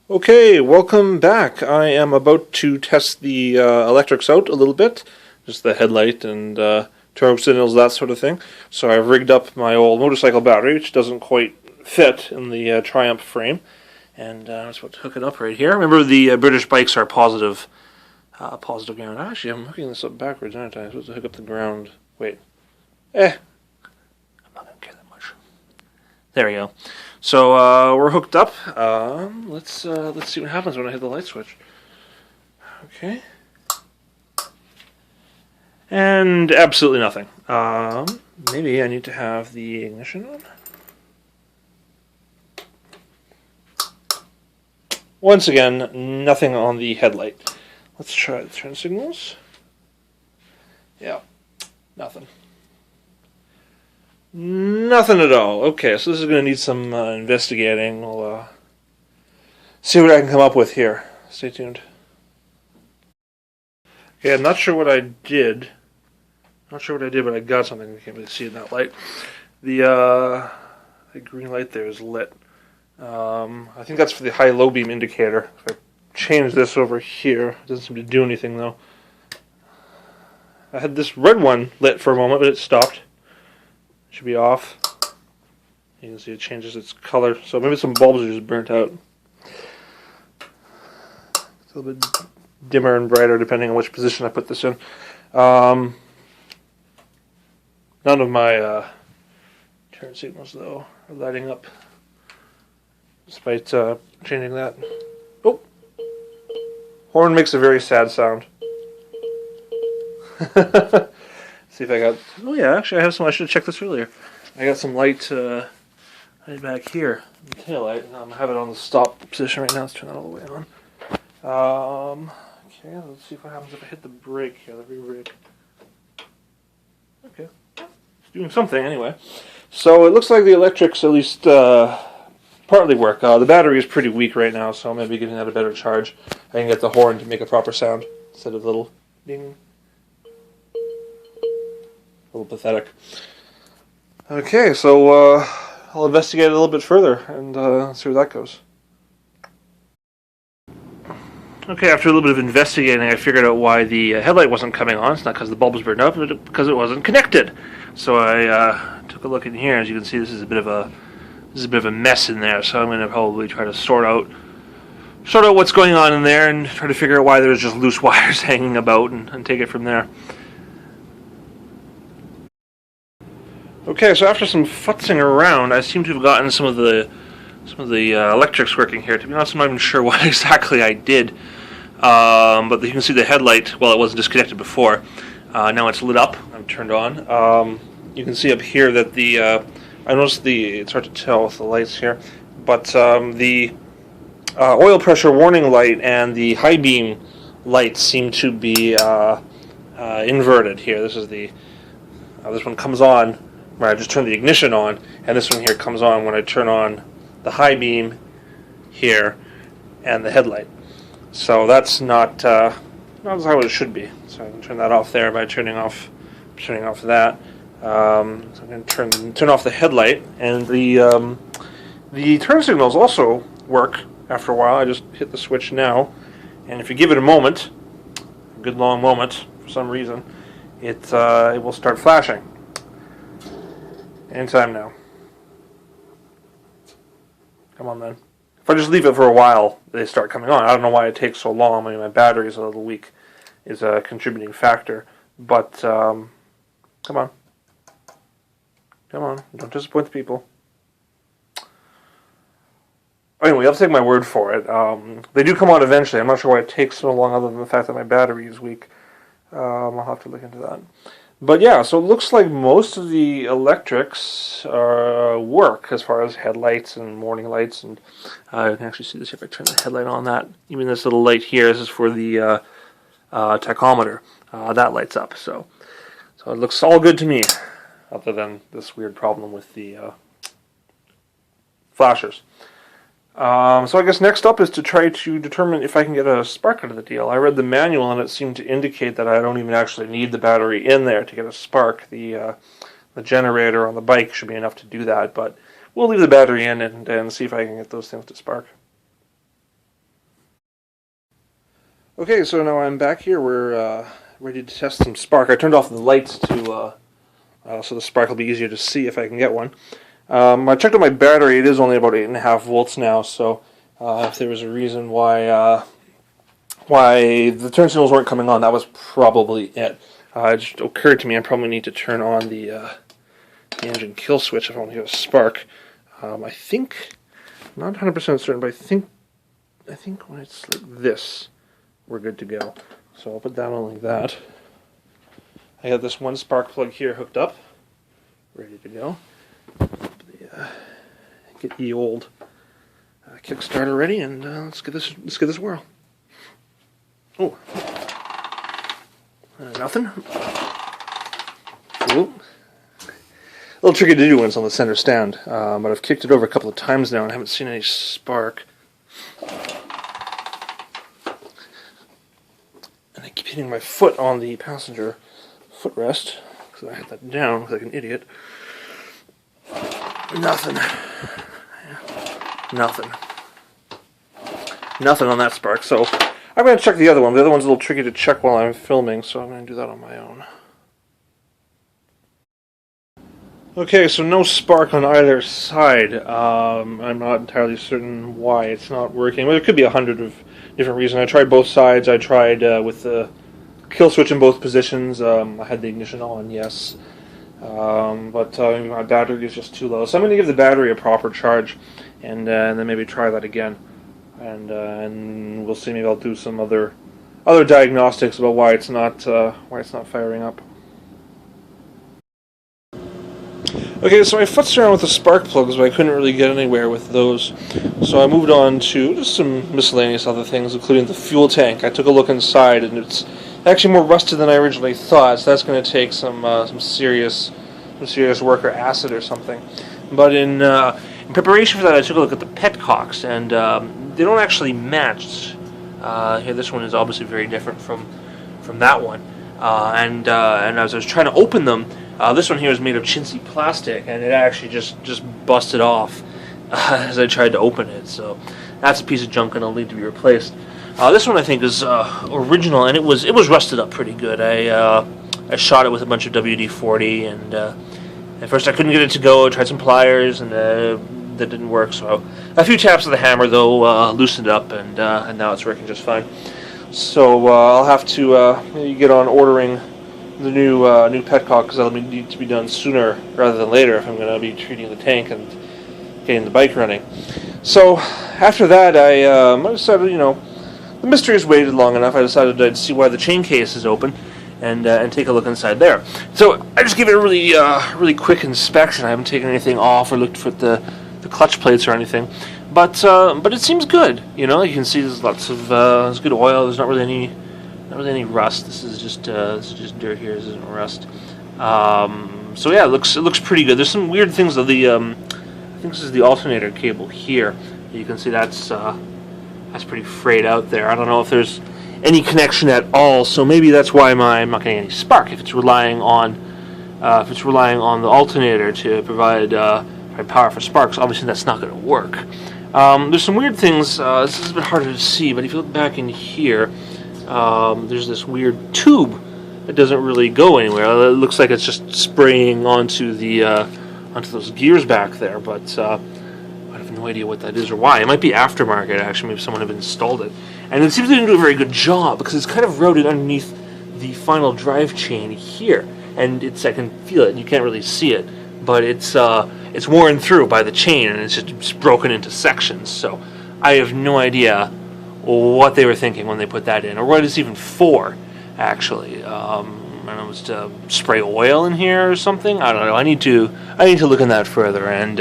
Okay, welcome back. I am about to test the electrics out a little bit, just the headlight and turbo signals, that sort of thing. So I've rigged up my old motorcycle battery, which doesn't quite fit in the Triumph frame, and I'm just about to hook it up right here. Remember, the British bikes are positive ground. Actually, I'm hooking this up backwards, aren't I? I'm supposed to hook up the ground. Wait. I'm not going to care that much. There we go. So we're hooked up. Let's see what happens when I hit the light switch. Okay. And absolutely nothing. Maybe I need to have the ignition on. Once again, nothing on the headlight. Let's try the turn signals. Yeah, nothing. Nothing at all. Okay, so this is going to need some investigating. We'll see what I can come up with here. Stay tuned. Okay, I'm not sure what I did. But I got something. I can't really see in that light. The green light there is lit. I think that's for the high-low beam indicator. If I change this over here, it doesn't seem to do anything though. I had this red one lit for a moment, but it stopped. Should be off. You can see it changes its color. So maybe some bulbs are just burnt out. It's a little bit dimmer and brighter depending on which position I put this in. None of my turn signals though are lighting up, despite changing that. Oh, horn makes a very sad sound. See if I got. Oh yeah, actually I have some. I should have checked this earlier. I got some light right back here. The tail light. I have it on the stop position right now. Let's turn that all the way on. Okay, let's see what happens if I hit the brake here. The rear brake. Okay, it's doing something anyway. So it looks like the electrics at least partly work. The battery is pretty weak right now, so maybe giving that a better charge. I can get the horn to make a proper sound instead of little ding. A little pathetic. Okay, so I'll investigate it a little bit further and see where that goes. Okay, after a little bit of investigating, I figured out why the headlight wasn't coming on. It's not because the bulb was burned up, but because it wasn't connected. So I took a look in here. As you can see, this is a bit of a mess in there. So I'm going to probably try to sort out what's going on in there and try to figure out why there's just loose wires hanging about and take it from there. Okay, so after some futzing around, I seem to have gotten some of the electrics working here. To be honest, I'm not even sure what exactly I did. But you can see the headlight, well, it wasn't disconnected before. Now it's lit up. I'm turned on. You can see up here that I noticed it's hard to tell with the lights here, but the oil pressure warning light and the high beam lights seem to be inverted here. This is this one comes on when I just turn the ignition on, and this one here comes on when I turn on the high beam here and the headlight. So that's not how it should be. So I can turn that off there by turning off that. So I'm going to turn off the headlight, and the turn signals also work after a while. I just hit the switch now, and if you give it a moment, a good long moment for some reason, it will start flashing. Anytime now. Come on then. If I just leave it for a while, they start coming on. I don't know why it takes so long. I mean, my battery is a little weak, is a contributing factor. But come on, don't disappoint the people. Anyway, I'll take my word for it. They do come on eventually. I'm not sure why it takes so long, other than the fact that my battery is weak. I'll have to look into that. But yeah, so it looks like most of the electrics work as far as headlights and warning lights, and I can actually see this if I turn the headlight on. That even this little light here, this is for the tachometer. That lights up, so it looks all good to me, other than this weird problem with the flashers. So I guess next up is to try to determine if I can get a spark out of the deal. I read the manual and it seemed to indicate that I don't even actually need the battery in there to get a spark. The generator on the bike should be enough to do that, but we'll leave the battery in and see if I can get those things to spark. Okay, so now I'm back here. We're ready to test some spark. I turned off the lights to so the spark will be easier to see if I can get one. I checked out my battery. It is only about 8.5 volts now. So if there was a reason why the turn signals weren't coming on, that was probably it. It just occurred to me I probably need to turn on the engine kill switch if I want to get a spark. I think, I'm not 100% certain, but I think when it's like this, we're good to go. So I'll put that on like that. I got this one spark plug here hooked up, ready to go. Get the old Kickstarter ready, and let's give this a whirl. Oh, nothing. Ooh. A little tricky to do when it's on the center stand, but I've kicked it over a couple of times now and haven't seen any spark. And I keep hitting my foot on the passenger footrest because I had that down like an idiot. Nothing. Nothing on that spark. So I'm going to check the other one. The other one's a little tricky to check while I'm filming, so I'm going to do that on my own. Okay, so no spark on either side. I'm not entirely certain why it's not working. Well, there could be 100 of different reasons. I tried both sides. I tried with the kill switch in both positions. I had the ignition on, yes. But my battery is just too low. So I'm going to give the battery a proper charge and then maybe try that again. And we'll see. Maybe I'll do some other diagnostics about why it's not firing up. Okay, so I futzed around with the spark plugs, but I couldn't really get anywhere with those. So I moved on to just some miscellaneous other things, including the fuel tank. I took a look inside, and it's actually more rusted than I originally thought. So that's going to take some serious work or acid or something. But in preparation for that, I took a look at the petcocks, and they don't actually match. Here, this one is obviously very different from that one. And as I was trying to open them, this one here is made of chintzy plastic, and it actually just busted off as I tried to open it. So that's a piece of junk and it'll need to be replaced. This one I think is original, and it was rusted up pretty good. I shot it with a bunch of WD-40, and at first I couldn't get it to go. I tried some pliers, and that didn't work. So a few taps of the hammer though loosened it up, and now it's working just fine. So I'll have to maybe get on ordering the new petcock, because that'll need to be done sooner rather than later if I'm going to be treating the tank and getting the bike running. So after that, I decided, the mystery's waited long enough. I decided I'd see why the chain case is open and take a look inside there. So I just gave it a really quick inspection. I haven't taken anything off or looked for the clutch plates or anything. But it seems good. You can see there's lots of there's good oil. There's not really any rust. This is just dirt here. This isn't rust. So yeah, it looks pretty good. There's some weird things though. I think this is the alternator cable here. You can see that's pretty frayed out there. I don't know if there's any connection at all. So maybe that's why I'm not getting any spark. If it's relying on the alternator to provide power for sparks, obviously that's not going to work. There's some weird things. This is a bit harder to see, but if you look back in here, there's this weird tube that doesn't really go anywhere. It looks like it's just spraying onto those gears back there, but I have no idea what that is or why. It might be aftermarket, actually. Maybe someone have installed it. And it seems they didn't do a very good job, because it's kind of routed underneath the final drive chain here, and I can feel it, and you can't really see it, but it's worn through by the chain, and it's just broken into sections. So I have no idea what they were thinking when they put that in, or what it's even for, actually. I don't know, was to spray oil in here or something? I don't know. I need to look in that further. And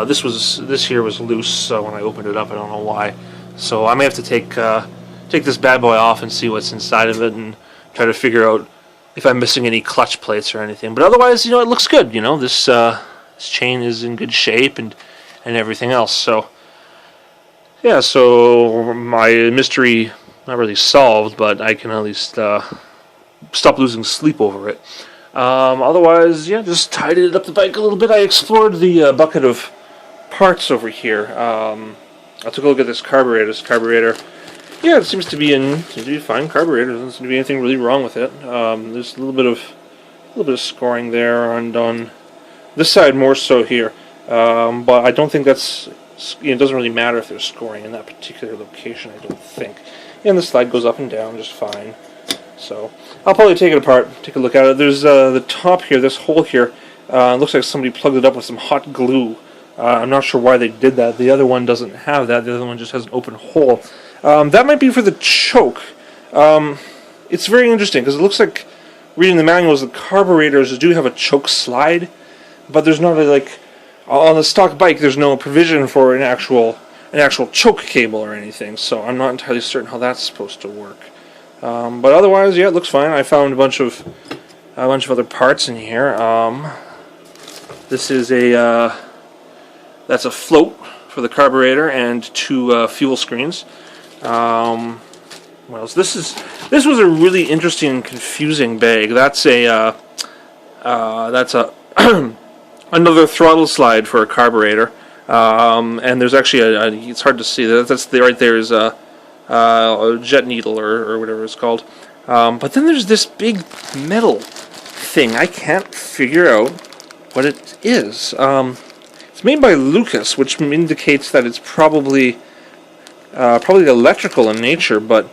this here was loose when I opened it up. I don't know why. So I may have to take this bad boy off and see what's inside of it, and try to figure out if I'm missing any clutch plates or anything. But otherwise, it looks good. This chain is in good shape and everything else. So yeah, so my mystery not really solved, but I can at least stop losing sleep over it. Otherwise, yeah, just tidied up the bike a little bit. I explored the bucket of parts over here. I took a look at this carburetor. This carburetor Yeah, it seems to be fine carburetor. There doesn't seem to be anything really wrong with it. There's a little bit of scoring there, and on this side more so here. But I don't think that's, it doesn't really matter if there's scoring in that particular location, I don't think. And the slide goes up and down just fine. So I'll probably take it apart, take a look at it. There's the top here, this hole here. It looks like somebody plugged it up with some hot glue. I'm not sure why they did that. The other one doesn't have that. The other one just has an open hole. That might be for the choke. It's very interesting because it looks like, reading the manuals, the carburetors do have a choke slide, but there's not on the stock bike. There's no provision for an actual choke cable or anything. So I'm not entirely certain how that's supposed to work. But otherwise, yeah, it looks fine. I found a bunch of other parts in here. This is that's a float for the carburetor and two fuel screens. What else? This was a really interesting and confusing bag. That's a another throttle slide for a carburetor. And there's actually it's hard to see. Right there is a jet needle or whatever it's called. But then there's this big metal thing. I can't figure out what it is. It's made by Lucas, which indicates that it's probably electrical in nature, but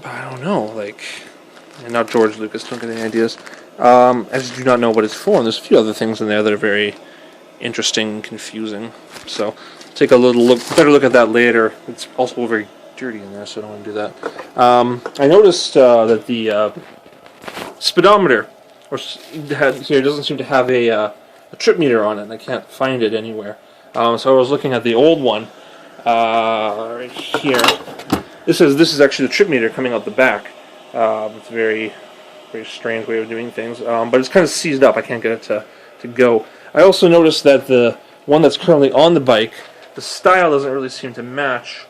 I don't know. And not George Lucas. Don't get any ideas. I just do not know what it's for. And there's a few other things in there that are very interesting and confusing. So take a better look at that later. It's also very dirty in there, so I don't want to do that. I noticed that the speedometer here doesn't seem to have a trip meter on it, and I can't find it anywhere. So I was looking at the old one right here. This is actually the trip meter coming out the back. It's a very, very strange way of doing things, but it's kind of seized up. I can't get it to go. I also noticed that the one that's currently on the bike, the style doesn't really seem to match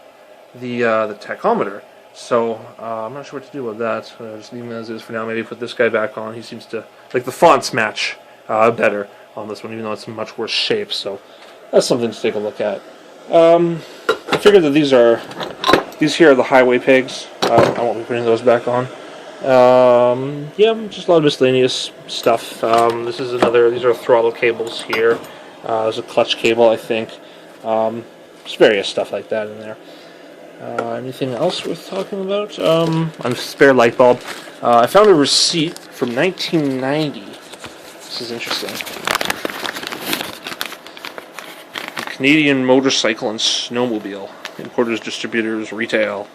the tachometer. So I'm not sure what to do with that. Just leave him as is for now. Maybe put this guy back on. He seems to the fonts match better on this one, even though it's in much worse shape. So that's something to take a look at. I figured that these here are the highway pegs. I won't be putting those back on. Yeah, just a lot of miscellaneous stuff. These are throttle cables here. There's a clutch cable, I think. Just various stuff like that in there. Anything else worth talking about? A spare light bulb. I found a receipt from 1990. This is interesting. Canadian Motorcycle and Snowmobile. Importers, distributors, retail.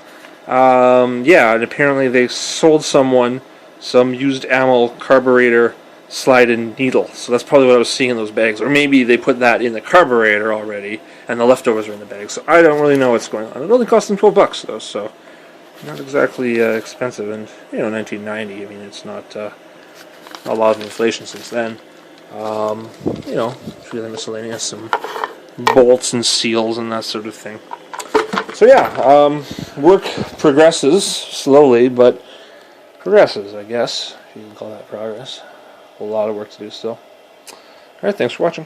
Yeah, and apparently they sold someone some used ammo carburetor slide and needle. So that's probably what I was seeing in those bags. Or maybe they put that in the carburetor already, and the leftovers are in the bag. So I don't really know what's going on. It only cost them $12 though, so not exactly expensive. And 1990. I mean, it's not a lot of inflation since then. It's really miscellaneous, some bolts and seals and that sort of thing. So yeah, work progresses slowly, but progresses, I guess, if you can call that progress. A lot of work to do still. Alright, thanks for watching.